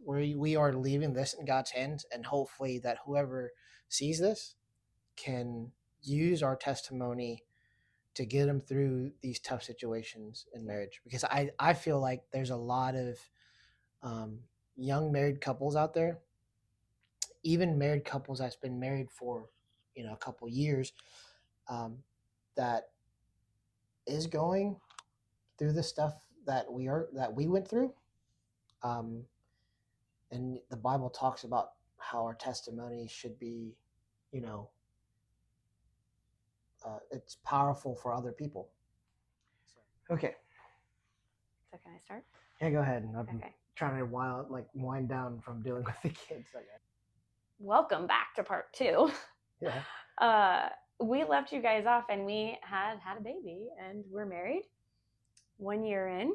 we are leaving this in God's hands, and hopefully that whoever sees this can use our testimony to get them through these tough situations in marriage. Because I feel like there's a lot of young married couples out there, even married couples that's been married for a couple years, that is going through the stuff that we went through. And the Bible talks about how our testimony should be, it's powerful for other people. Okay. So can I start? Yeah, go ahead. I'm trying to wind down from dealing with the kids. Welcome back to part 2. Yeah. We left you guys off, and we had a baby, and we're married. 1 year in.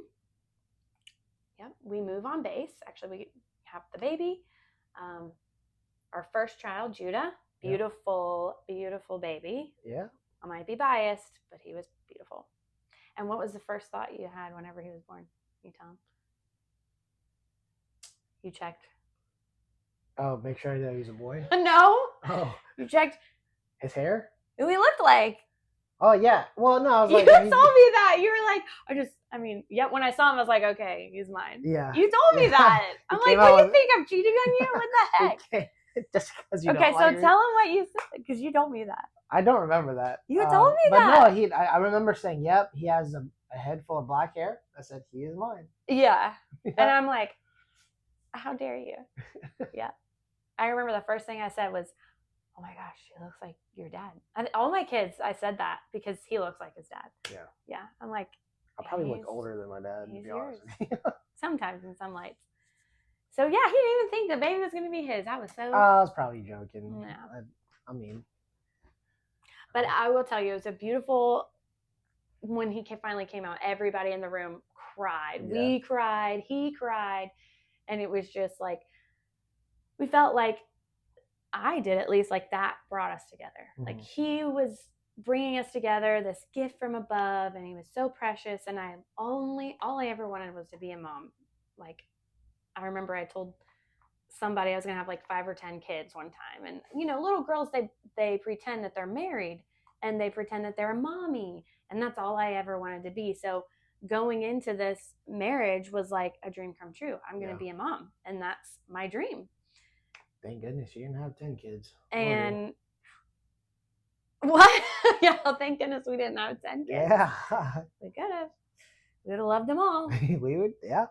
Yep, we move on base. Actually, we have the baby. Our first child, Judah, beautiful, beautiful baby. Yeah. I might be biased, but he was beautiful. And what was the first thought you had whenever he was born? Can you tell him? You checked. Oh, make sure I know he's a boy. No. Oh. You checked his hair? Who he looked like. Oh yeah. Well, no, I was like, you told me that. You were like, when I saw him, I was like, okay, he's mine. Yeah. You told me that. I'm like, what do you think? I'm cheating on you? What the heck? Okay. Just because you don't so like tell him what you said, because you told me that. I don't remember that. You told me that. But no, I remember saying, yep, he has a head full of black hair. I said, he is mine. Yeah. And I'm like, how dare you? Yeah. I remember the first thing I said was, oh my gosh, he looks like your dad. And all my kids, I said that because he looks like his dad. Yeah. Yeah. I'm like, I probably look older than my dad, to be honest with you. Sometimes in some lights. So yeah, he didn't even think the baby was going to be his. I was so... I was probably joking. No. I mean... But I will tell you, it was a beautiful... When he finally came out, everybody in the room cried. Yeah. We cried. He cried. And it was just like... We felt like... I did, at least, like that brought us together. Mm-hmm. Like he was bringing us together, this gift from above, and he was so precious. And all I ever wanted was to be a mom. Like, I remember I told somebody I was going to have like 5 or 10 kids one time. And, little girls, they pretend that they're married and they pretend that they're a mommy. And that's all I ever wanted to be. So going into this marriage was like a dream come true. I'm going to be a mom. And that's my dream. Thank goodness you didn't have 10 kids. And what? Yeah, thank goodness we didn't have 10 kids. Yeah. We could have. We would have loved them all. We would, yeah.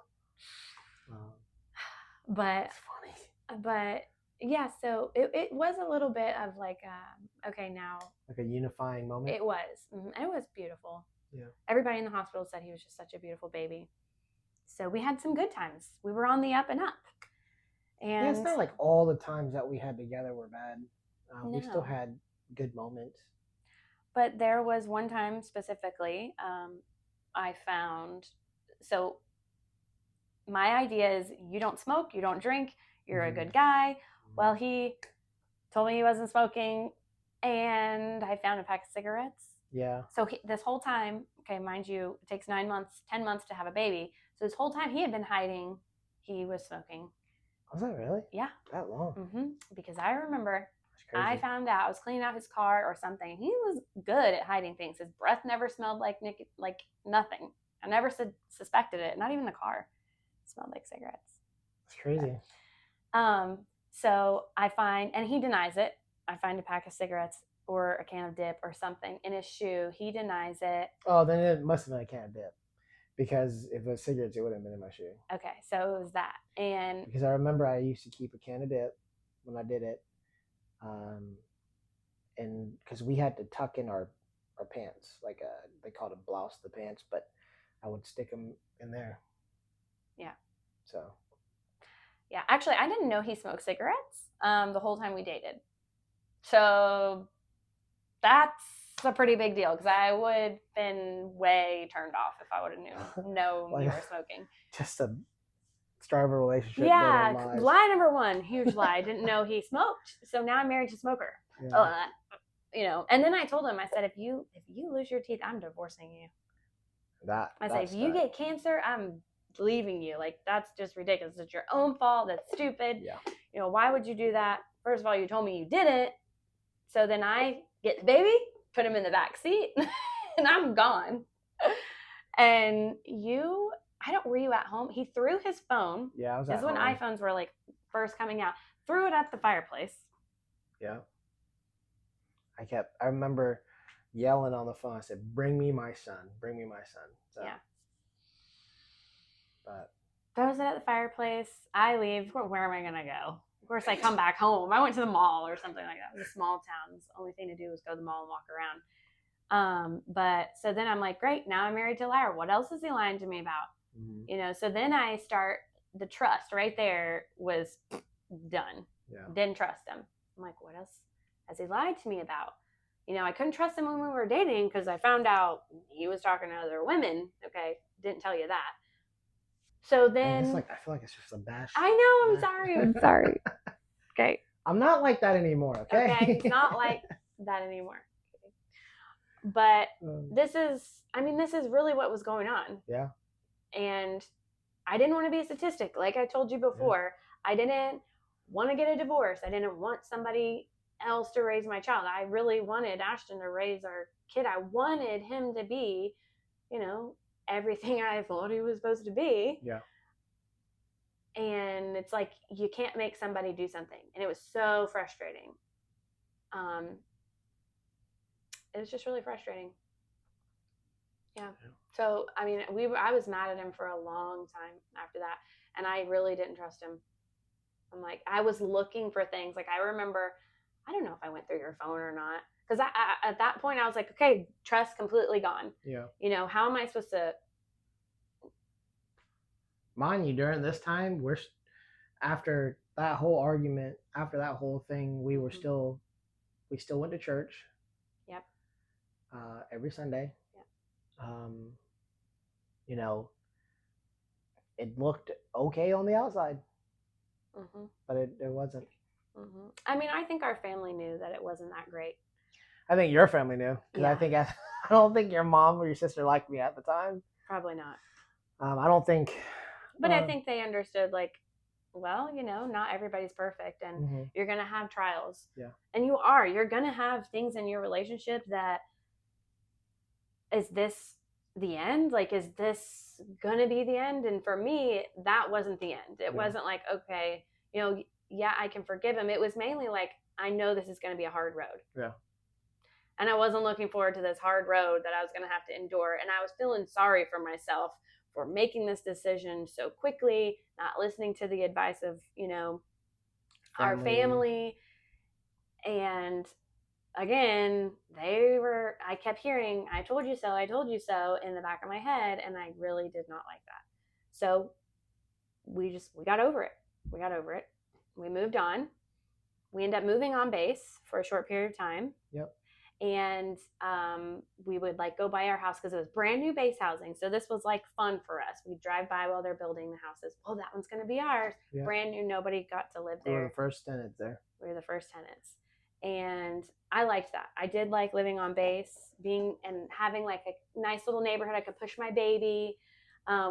But it's funny. But yeah, so it was a little bit of like, okay, now. Like a unifying moment? It was. Mm-hmm. It was beautiful. Yeah. Everybody in the hospital said he was just such a beautiful baby. So we had some good times. We were on the up and up. And yeah, it's not like all the times that we had together were bad. No. We still had good moments. But there was one time specifically, I found, so my idea is you don't smoke, you don't drink, you're a good guy. Well, he told me he wasn't smoking, and I found a pack of cigarettes. Yeah. So this whole time, okay, mind you, it takes 9 months, 10 months to have a baby. So this whole time he had been hiding, he was smoking. Was that really? Yeah. That long? Mm-hmm. Because I remember I found out I was cleaning out his car or something. He was good at hiding things. His breath never smelled like nothing. I never suspected it. Not even the car. It smelled like cigarettes. It's crazy. So I find, and he denies it. I find a pack of cigarettes or a can of dip or something in his shoe. He denies it. Oh, then it must have been a can of dip. Because if it was cigarettes, it would have been in my shoe. Okay, so it was that. And because I remember I used to keep a can of dip when I did it. And because we had to tuck in our pants, like they called it blouse the pants, but I would stick them in there. Yeah. So. Yeah, actually, I didn't know he smoked cigarettes the whole time we dated. So that's a pretty big deal because I would have been way turned off if I would have known you were smoking. Just a start of a relationship. Yeah, lie number 1, huge lie. I didn't know he smoked, so now I'm married to a smoker. Yeah. And then I told him, I said, if you lose your teeth, I'm divorcing you. I said, if you get cancer, I'm leaving you. Like, that's just ridiculous. It's your own fault. That's stupid. Yeah. You know, why would you do that? First of all, you told me you didn't. So then I get the baby, put him in the back seat, and I'm gone. And were you at home? He threw his phone. Yeah, I was This at is when home. iPhones were like first coming out. Threw it at the fireplace. Yeah. I remember yelling on the phone. I said, "Bring me my son. Bring me my son." So, yeah. But throws it at the fireplace. I leave. Where am I gonna go? Of course, I come back home. I went to the mall or something like that. It was a small town. The only thing to do was go to the mall and walk around. But so then I'm like, great. Now I'm married to a liar. What else is he lying to me about? mm-hmm. You know. So then I start. The trust right there was done. Yeah. Didn't trust him. I'm like, what else has he lied to me about? You know, I couldn't trust him when we were dating because I found out he was talking to other women. Okay, didn't tell you that. So then, I feel like it's just a bash. I know. I'm sorry. I'm sorry. Okay. I'm not like that anymore. Okay. Okay. He's not like that anymore. Okay. But this is really what was going on. Yeah. And I didn't want to be a statistic. Like I told you before, I didn't want to get a divorce. I didn't want somebody else to raise my child. I really wanted Ashton to raise our kid. I wanted him to be, you know, everything I thought he was supposed to be. Yeah. And it's like, you can't make somebody do something. And it was so frustrating. It was just really frustrating. Yeah. So, I mean, I was mad at him for a long time after that. And I really didn't trust him. I'm like, I was looking for things. Like, I remember, I don't know if I went through your phone or not. Because at that point, I was like, okay, trust completely gone. Yeah. You know, how am I supposed to? Mind you, during this time, after that whole argument, after that whole thing, we still went to church. Yep. Every Sunday. Yep. You know, it looked okay on the outside, but it wasn't. I mean, I think our family knew that it wasn't that great. I think your family knew because I don't think your mom or your sister liked me at the time. Probably not. I don't think. But I think they understood, like, well, you know, not everybody's perfect, and you're gonna have trials. Yeah. And you're gonna have things in your relationship that, is this the end? Like, is this gonna be the end? And for me, that wasn't the end. It wasn't like, okay, you know, yeah, I can forgive him. It was mainly like, I know this is gonna be a hard road. Yeah. And I wasn't looking forward to this hard road that I was gonna have to endure. And I was feeling sorry for myself for making this decision so quickly, not listening to the advice of, you know, our family. And again, I kept hearing, I told you so in the back of my head. And I really did not like that. So we got over it. We moved on. We ended up moving on base for a short period of time. Yep. And we would like go by our house because it was brand new base housing. So this was like fun for us. We'd drive by while they're building the houses. Oh, that one's going to be ours. Yep. Brand new. Nobody got to live there. We were the first tenants there. And I liked that. I did like living on base, being and having like a nice little neighborhood. I could push my baby.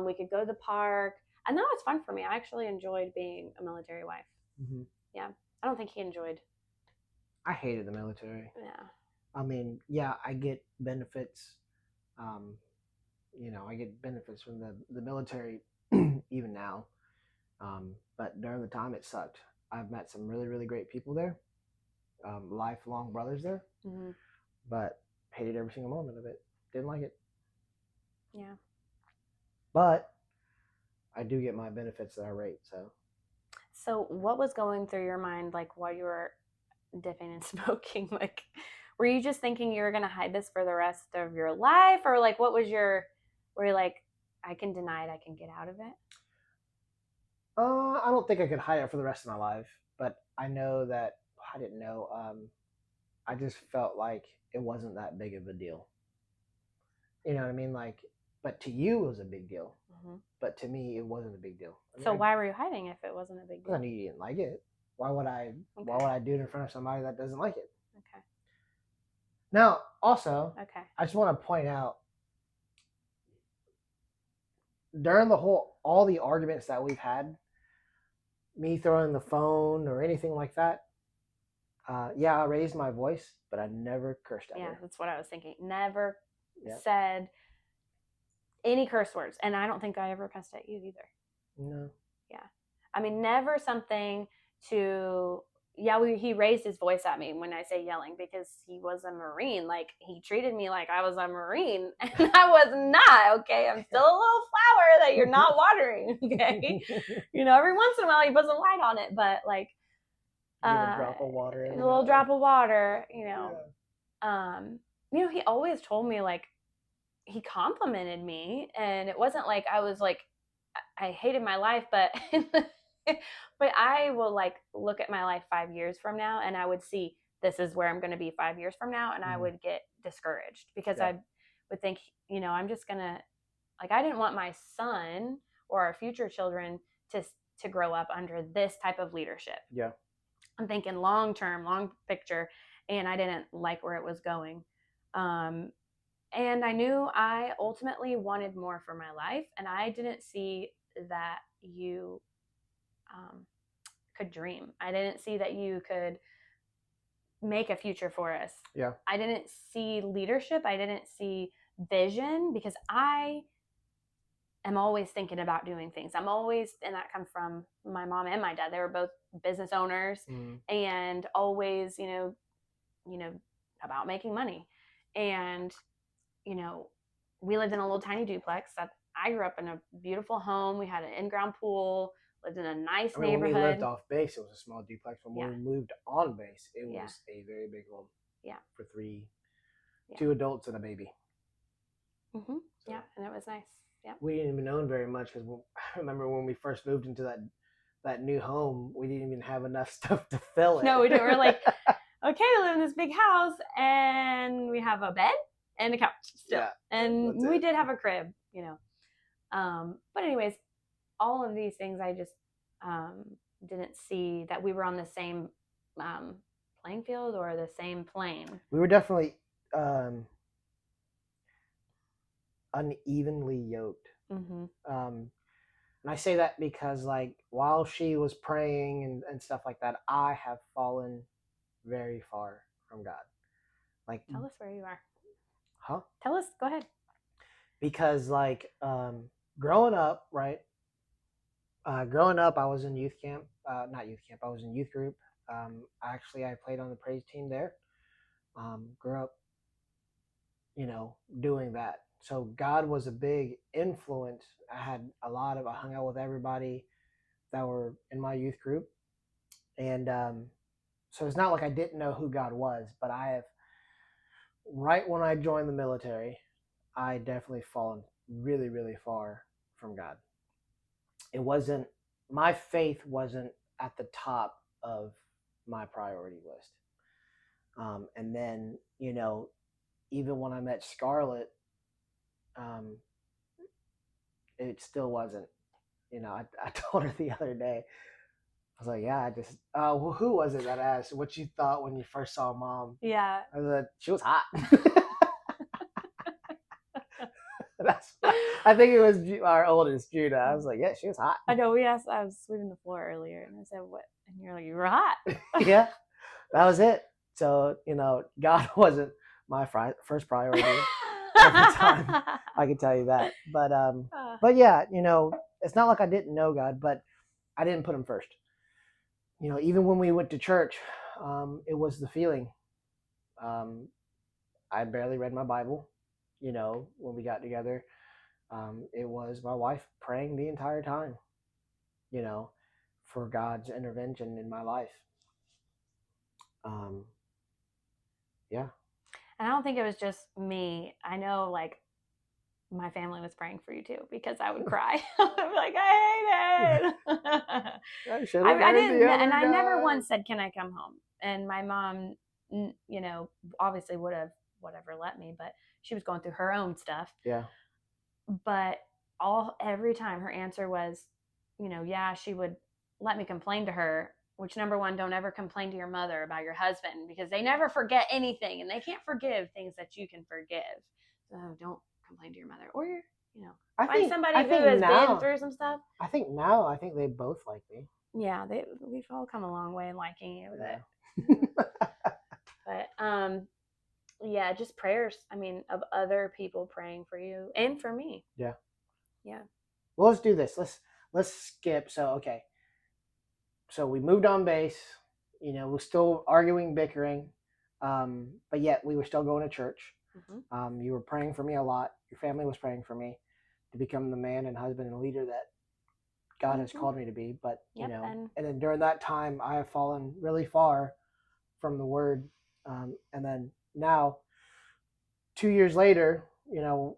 We could go to the park. And that was fun for me. I actually enjoyed being a military wife. Mm-hmm. Yeah. I don't think he enjoyed. I hated the military. Yeah. I mean, yeah, I get benefits. You know, I get benefits from the military even now. But during the time, it sucked. I've met some really, really great people there. Lifelong brothers there. Mm-hmm. But hated every single moment of it. Didn't like it. Yeah. But I do get my benefits that I rate, So what was going through your mind, like, while you were dipping and smoking? Like, were you just thinking you were going to hide this for the rest of your life? Or, like, were you like, I can deny it, I can get out of it? I don't think I could hide it for the rest of my life. But I know that, I didn't know. I just felt like it wasn't that big of a deal. You know what I mean? Like, but to you, it was a big deal. Mm-hmm. But to me, it wasn't a big deal. I mean, so why were you hiding if it wasn't a big deal? I knew you didn't like it. Why would I do it in front of somebody that doesn't like it? Okay. Now, also, I just want to point out during all the arguments that we've had, me throwing the phone or anything like that, yeah, I raised my voice, but I never cursed at Yeah, her. that's what I was thinking. Never Yep. said any curse words. And I don't think I ever cussed at you either. No. Yeah. I mean, never something to, yeah, he raised his voice at me when I say yelling because he was a Marine. Like, he treated me like I was a Marine, and I was not, okay? I'm still a little flower that you're not watering, okay? Every once in a while he puts a light on it, but like, Give a drop of water. a little drop of water, Yeah. He always told me, like, he complimented me, and it wasn't like I was like, I hated my life, but but I will like look at my life 5 years from now, and I would see this is where I'm going to be 5 years from now, and I would get discouraged because I would think, I'm just going to, like, I didn't want my son or our future children to grow up under this type of leadership. Yeah. I'm thinking long term, long picture, and I didn't like where it was going. And I knew I ultimately wanted more for my life, and I didn't see that you could dream. I didn't see that you could make a future for us. Yeah. I didn't see leadership. I didn't see vision because I am always thinking about doing things. I'm always, and that comes from my mom and my dad. They were both business owners and always, about making money. And, we lived in a little tiny duplex. I grew up in a beautiful home. We had an in-ground pool, lived in a nice neighborhood. When we lived off base, it was a small duplex. When we moved on base, it was a very big home. Yeah. For two adults and a baby. Mm-hmm. So, yeah, and it was nice. Yeah. We didn't even own very much because I remember when we first moved into that new home, we didn't even have enough stuff to fill it. No, we didn't. We were like, okay, we live in this big house, and we have a bed and a couch still. Yeah, and we did have a crib, But anyways, all of these things, I just didn't see that we were on the same playing field or the same plane. We were definitely unevenly yoked. Mm-hmm. And I say that because, like, while she was praying and stuff like that, I have fallen very far from God. Like, tell us where you are. Huh? Tell us. Go ahead. Because, like, growing up, right? Growing up, I was in youth camp. Not youth camp. I was in youth group. Actually, I played on the praise team there. Grew up, doing that. So God was a big influence. I hung out with everybody that were in my youth group. And so it's not like I didn't know who God was, but right when I joined the military, I definitely fallen really, really far from God. My faith wasn't at the top of my priority list. And then, even when I met Scarlett, it still wasn't. I told her the other day, I was like, yeah, well, who was it that asked what you thought when you first saw Mom? Yeah. I was like, she was hot. I think it was our oldest, Judah. I was like, yeah, she was hot. I know. I was sweeping the floor earlier, and I said, what? And you're like, you were hot. Yeah, that was it. So, God wasn't my first priority at the time. I can tell you that. But yeah, it's not like I didn't know God, but I didn't put him first. Even when we went to church, it was the feeling. I barely read my Bible, when we got together. It was my wife praying the entire time, for God's intervention in my life. Yeah. And I don't think it was just me. I know, like, my family was praying for you too, because I would cry. I'd be like, I hate it. I didn't, and I never once said, "Can I come home?" And my mom, obviously would have whatever let me, but she was going through her own stuff. Yeah. But every time her answer was, yeah, she would let me complain to her. Which, number one, don't ever complain to your mother about your husband, because they never forget anything, and they can't forgive things that you can forgive. So don't complain to your mother or you know, I find think somebody I who think has been now through some stuff. I think they both like me. Yeah, we've all come a long way in liking you with Yeah. it. But yeah, just prayers. I mean, of other people praying for you and for me. Yeah. Yeah. Well, let's do this. Let's skip. So okay. So we moved on base. You know, we're still arguing, bickering, but yet we were still going to church. Mm-hmm. You were praying for me a lot. Your family was praying for me to become the man and husband and leader that God has called me to be. But Yep, you know, and then during that time, I have fallen really far from the Word. And then now, 2 years later, you know,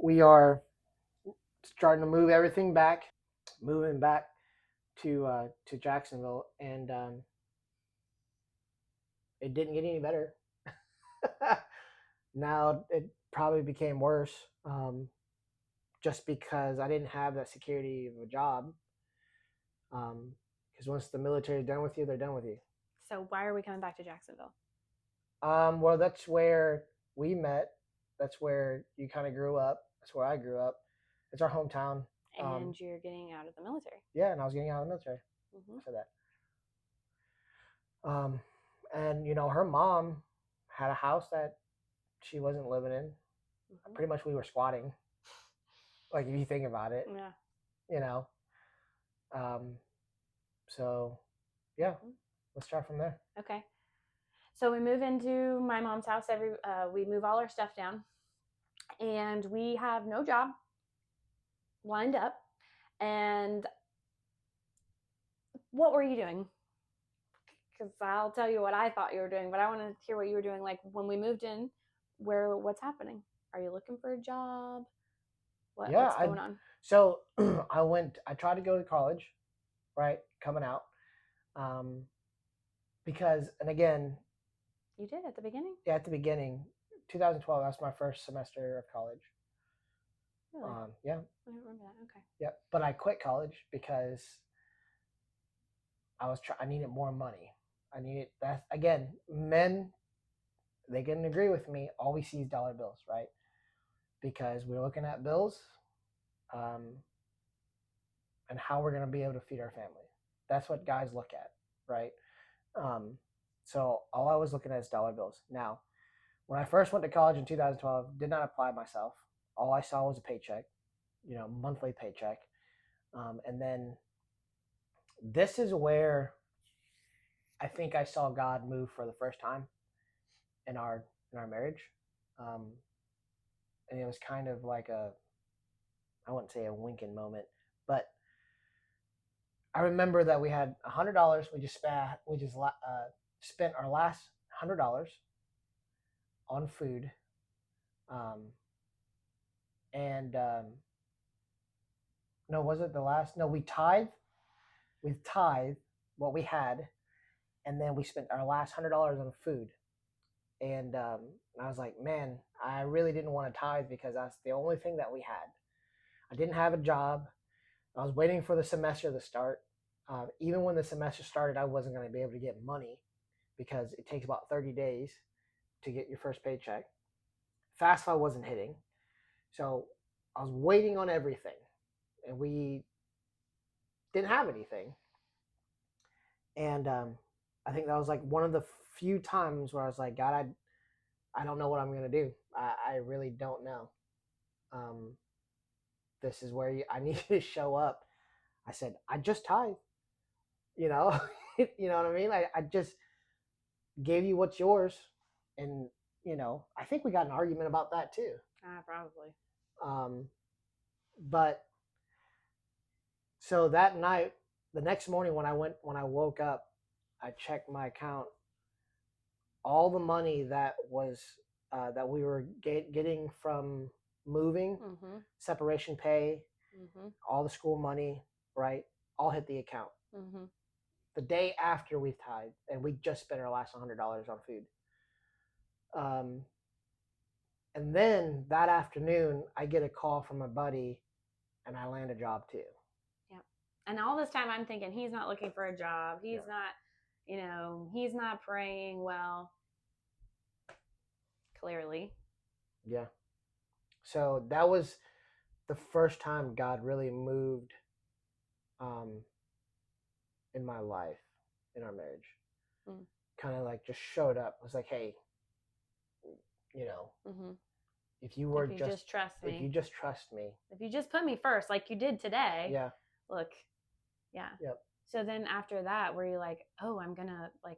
we are starting to move everything back, moving back to Jacksonville, and it didn't get any better. Now it probably became worse, just because I didn't have that security of a job. Because once the military is done with you, they're done with you. So why are we coming back to Jacksonville? Well, that's where we met. That's where you kind of grew up. That's where I grew up. It's our hometown. And you're getting out of the military. Yeah, and I was getting out of the military for that. And you know, her mom had a house that she wasn't living in. Mm-hmm. Pretty much, we were squatting. Like if you think about it, yeah. You know. So, yeah, let's start from there. Okay. So we move into my mom's house. We move all our stuff down, and we have no job lined up. And what were you doing? Because I'll tell you what I thought you were doing, but I want to hear what you were doing. Like when we moved in, what's happening? Are you looking for a job? What's going on? So I tried to go to college, right? Coming out. Because, and again, you did at the beginning? Yeah, at the beginning. 2012, that's my first semester of college. Really? Yeah. I don't remember that. Okay. Yeah, but I quit college because I needed more money. I needed that again. Men, they can agree with me. All we see is dollar bills, right? Because we're looking at bills, and how we're going to be able to feed our family. That's what guys look at, right? So all I was looking at is dollar bills. Now, when I first went to college in 2012, did not apply myself. All I saw was a paycheck, monthly paycheck. And then this is where I think I saw God move for the first time in our marriage. And it was kind of like I wouldn't say a winking moment, but I remember that we had $100. We just spent our last $100 on food, and no, was it the last? No, we tithe what we had, and then we spent our last $100 on food. And I was like, man, I really didn't want to tithe because that's the only thing that we had. I didn't have a job. I was waiting for the semester to start. Even when the semester started, I wasn't going to be able to get money because it takes about 30 days to get your first paycheck. FAFSA wasn't hitting. So I was waiting on everything, and we didn't have anything. And I think that was like one of the few times where I was like, God, I don't know what I'm going to do. I really don't know. This is where I need to show up. I said, I just tithe. You know, you know what I mean? I just gave you what's yours. And, I think we got an argument about that too. Probably. But so that night, the next morning when I woke up, I checked my account. All the money that was that we were getting from moving, separation pay, all the school money, right, all hit the account. The day after we tithed, and we just spent our last $100 on food. And then that afternoon, I get a call from a buddy, and I land a job too. Yeah. And all this time, I'm thinking he's not looking for a job. He's not, he's not praying well. Clearly. Yeah. So that was the first time God really moved um, in my life, in our marriage. Kind of like just showed up. Was like, hey, you know, if you just trust me, if you just trust me, if you just put me first, like you did today, yeah, look, yeah. Yep. So then after that, were you like, oh, I'm gonna like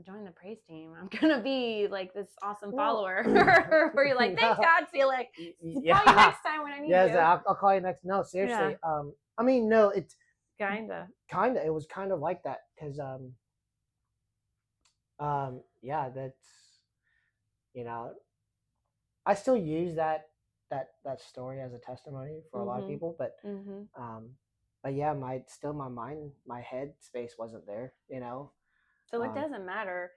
join the praise team? I'm gonna be like this awesome follower. Or were you like, thanks God, Felix. Yeah. Call you next time when I need you. Yes, I'll call you next. No, seriously. Yeah. I mean, no, it's kinda. It was kind of like that because yeah, that's, you know, I still use that story as a testimony for a lot of people, but yeah, my head space wasn't there, you know. So it doesn't matter,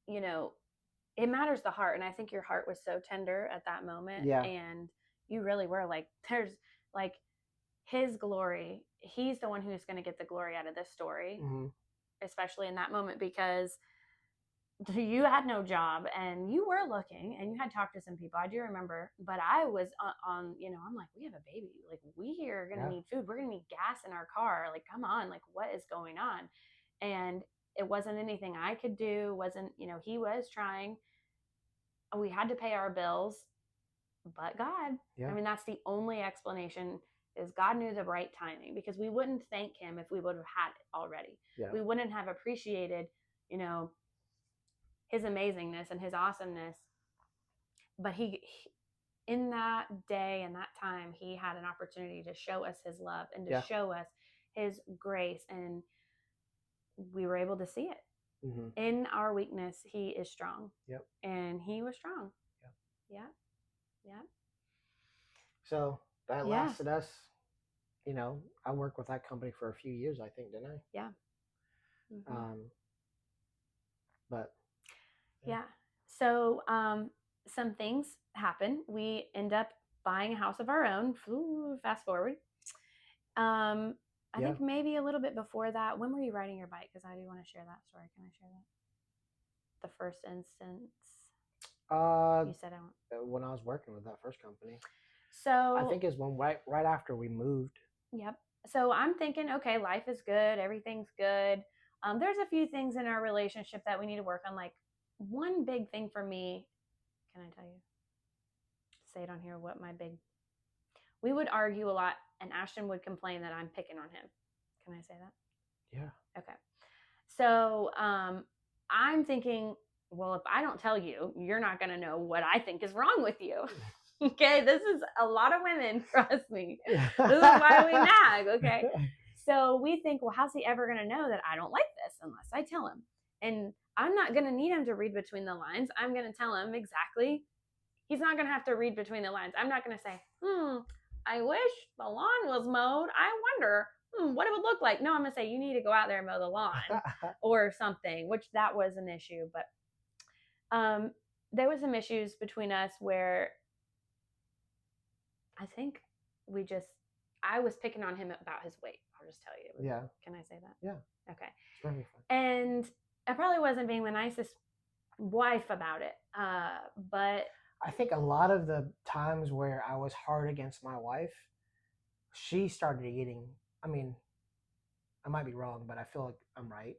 you know, it matters the heart, and I think your heart was so tender at that moment, Yeah. and you really were like, there's like his glory. He's the one who's going to get the glory out of this story, especially in that moment, because you had no job and you were looking and you had talked to some people. I do remember, but I was on, you know, I'm like, we have a baby. Like, we are going to need food. We're going to need gas in our car. Like, come on. Like, what is going on? And it wasn't anything I could do. Wasn't, you know, he was trying. We had to pay our bills, but God. Yeah. I mean, that's the only explanation, is God knew the right timing, because we wouldn't thank him if we would have had it already. Yeah. We wouldn't have appreciated, you know, his amazingness and his awesomeness. But he in that day and that time, he had an opportunity to show us his love and to show us his grace, and we were able to see it. In our weakness, he is strong. Yep. And he was strong. Yep. Yeah. Yeah. So that lasted us, you know, I worked with that company for a few years, I think, didn't I? Yeah. But yeah. So some things happen. We end up buying a house of our own. Ooh, fast forward. I think maybe a little bit before that. When were you riding your bike? Because I do want to share that story. Can I share that? The first instance. You said I want. When I was working with that first company. So I think it's when right after we moved. Yep. So I'm thinking, okay, life is good. Everything's good. There's a few things in our relationship that we need to work on. Like, one big thing for me, can I tell you? Say it on here. What my big, we would argue a lot, and Ashton would complain that I'm picking on him. Can I say that? Yeah. Okay. So I'm thinking, well, if I don't tell you, you're not going to know what I think is wrong with you. Okay. This is a lot of women, trust me. This is why we nag. Okay. So we think, well, how's he ever going to know that I don't like this unless I tell him? And I'm not going to need him to read between the lines. I'm going to tell him exactly. He's not going to have to read between the lines. I'm not going to say, I wish the lawn was mowed. I wonder what it would look like. No, I'm going to say, you need to go out there and mow the lawn or something, which that was an issue. But there was some issues between us where I think I was picking on him about his weight. I'll just tell you. Yeah. Can I say that? Yeah. Okay. It's perfectly fine. And I probably wasn't being the nicest wife about it. But I think a lot of the times where I was hard against my wife, she started eating. I mean, I might be wrong, but I feel like I'm right.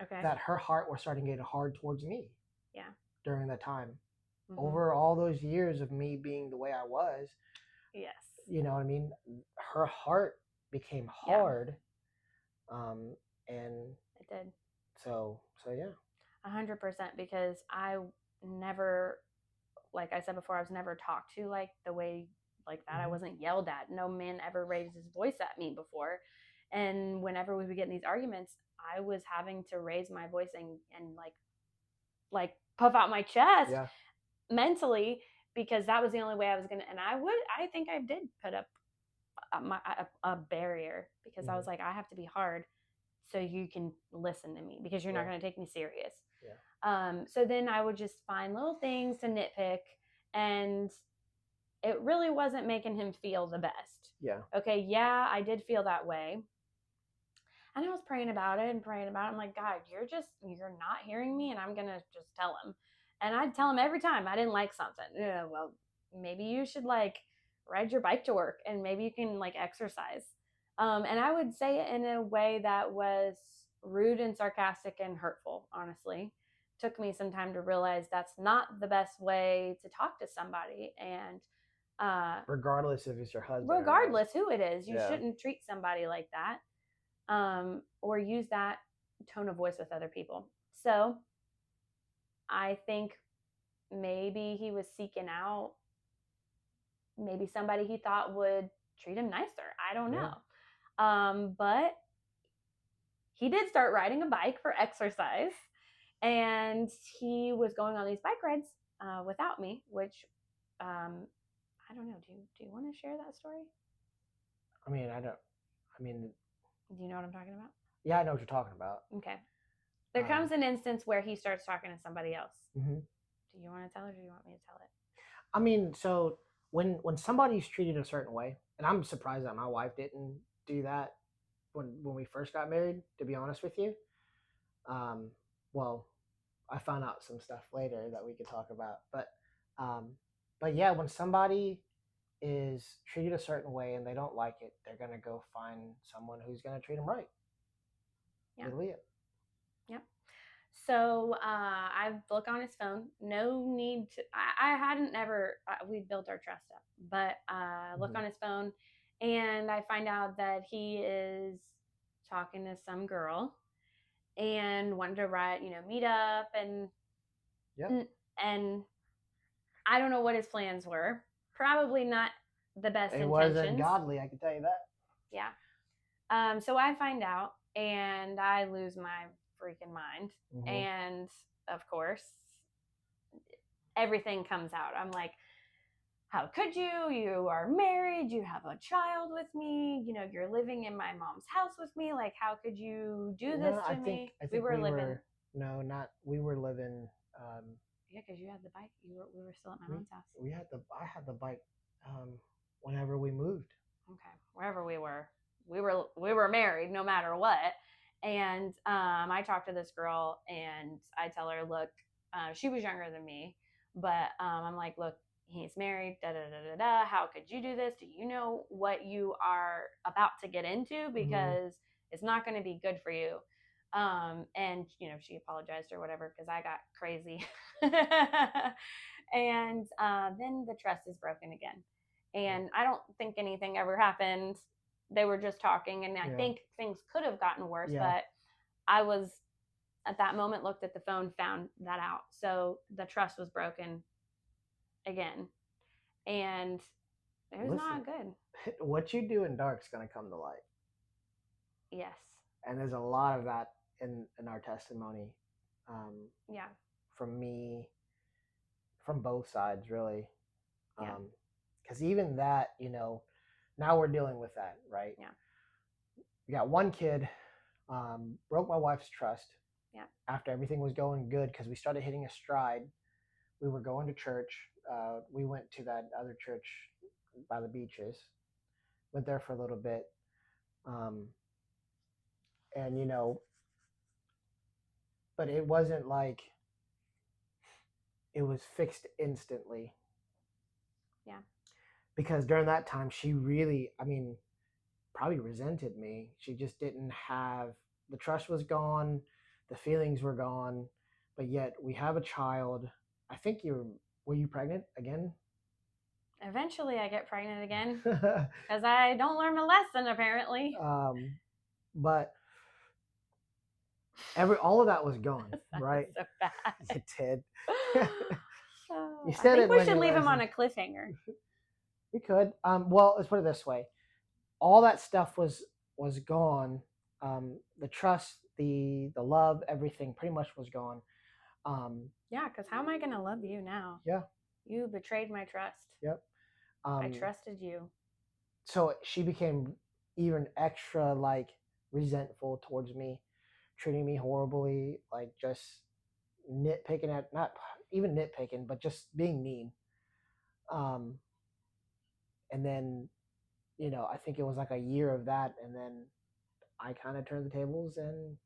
Okay. That her heart was starting to get hard towards me. Yeah. During that time. Over all those years of me being the way I was. Yes. You know what I mean? Her heart became hard. Yeah. And it did. So yeah. 100%, because I never, like I said before, I was never talked to like the way like that. I wasn't yelled at. No man ever raised his voice at me before. And whenever we would get in these arguments, I was having to raise my voice and like puff out my chest mentally, because that was the only way I was going to, and I think I did put up a barrier, because I was like, I have to be hard so you can listen to me, because you're not going to take me serious. Yeah. So then I would just find little things to nitpick, and it really wasn't making him feel the best. Yeah. Okay. Yeah, I did feel that way. And I was praying about it. I'm like, God, you're not hearing me, and I'm going to just tell him. And I'd tell him every time I didn't like something. Well, maybe you should like ride your bike to work, and maybe you can like exercise. And I would say it in a way that was rude and sarcastic and hurtful, honestly. Took me some time to realize that's not the best way to talk to somebody. And regardless if it's your husband, regardless who it is, you shouldn't treat somebody like that, or use that tone of voice with other people. So I think maybe he was seeking out maybe somebody he thought would treat him nicer. I don't know. But he did start riding a bike for exercise, and he was going on these bike rides without me, which I don't know. Do you want to share that story? I mean, I don't. I mean, do you know what I'm talking about? Yeah, I know what you're talking about. Okay. There comes an instance where he starts talking to somebody else. Mm-hmm. Do you want to tell it, or do you want me to tell it? I mean, so when somebody's treated a certain way, and I'm surprised that my wife didn't do that when we first got married, to be honest with you. Well, I found out some stuff later that we could talk about, but yeah, when somebody is treated a certain way and they don't like it, they're gonna go find someone who's gonna treat them right. Yeah. Literally it. Yep. So I look on his phone. No need to. I hadn't ever. We built our trust up, but look on his phone, and I find out that he is talking to some girl, and wanted to meet up, and and I don't know what his plans were. Probably not the best intentions. It wasn't godly, I can tell you that. Yeah. So I find out, and I lose my freaking mind. And of course, everything comes out. I'm like, how could you? You are married. You have a child with me. You're living in my mom's house with me. Like, how could you do this to me? I think we were living. We were living. Yeah, because you had the bike. We were still at my mom's house. I had the bike whenever we moved. Okay, wherever we were married no matter what. And I talked to this girl, and I tell her, look, she was younger than me, but I'm like, look, he's married, da da da da da. How could you do this? Do you know what you are about to get into? Because it's not going to be good for you. And she apologized or whatever, because I got crazy. And then the trust is broken again. And I don't think anything ever happened. They were just talking, and I think things could have gotten worse, but I was at that moment looked at the phone, found that out. So the trust was broken again, and it was not good. What you do in dark is going to come to light. Yes. And there's a lot of that in our testimony. Yeah. From me, from both sides, really. Because even that, now we're dealing with that, right? Yeah. We got one kid, broke my wife's trust. Yeah. After everything was going good, because we started hitting a stride. We were going to church. We went to that other church by the beaches. Went there for a little bit. And but it wasn't like it was fixed instantly. Yeah. Because during that time, she really, probably resented me. She just didn't have, the trust was gone, the feelings were gone, but yet we have a child. I think were you pregnant again? Eventually I get pregnant again, because I don't learn a lesson, apparently. But all of that was gone, right? So bad. It did. I think we should leave him on a cliffhanger. We could. Well, let's put it this way. All that stuff was gone. The trust, the love, everything pretty much was gone. Yeah, because how am I going to love you now? Yeah. You betrayed my trust. Yep. I trusted you. So she became even extra resentful towards me, treating me horribly, just nitpicking not even nitpicking, but just being mean. And then, I think it was like a year of that, and then I kind of turned the tables, and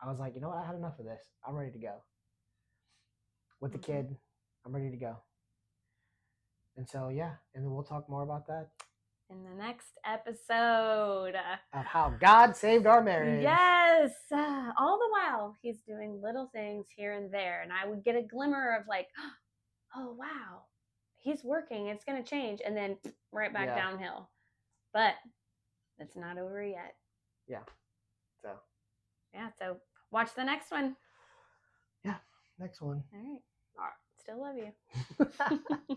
I was like, you know what, I had enough of this. I'm ready to go. With the kid, I'm ready to go. And so, yeah, and then we'll talk more about that in the next episode of how God saved our marriage. Yes. All the while, he's doing little things here and there. And I would get a glimmer of like, oh, wow, he's working. It's going to change. And then right back downhill. But it's not over yet. Yeah. So watch the next one. Yeah, next one. All right. Still love you.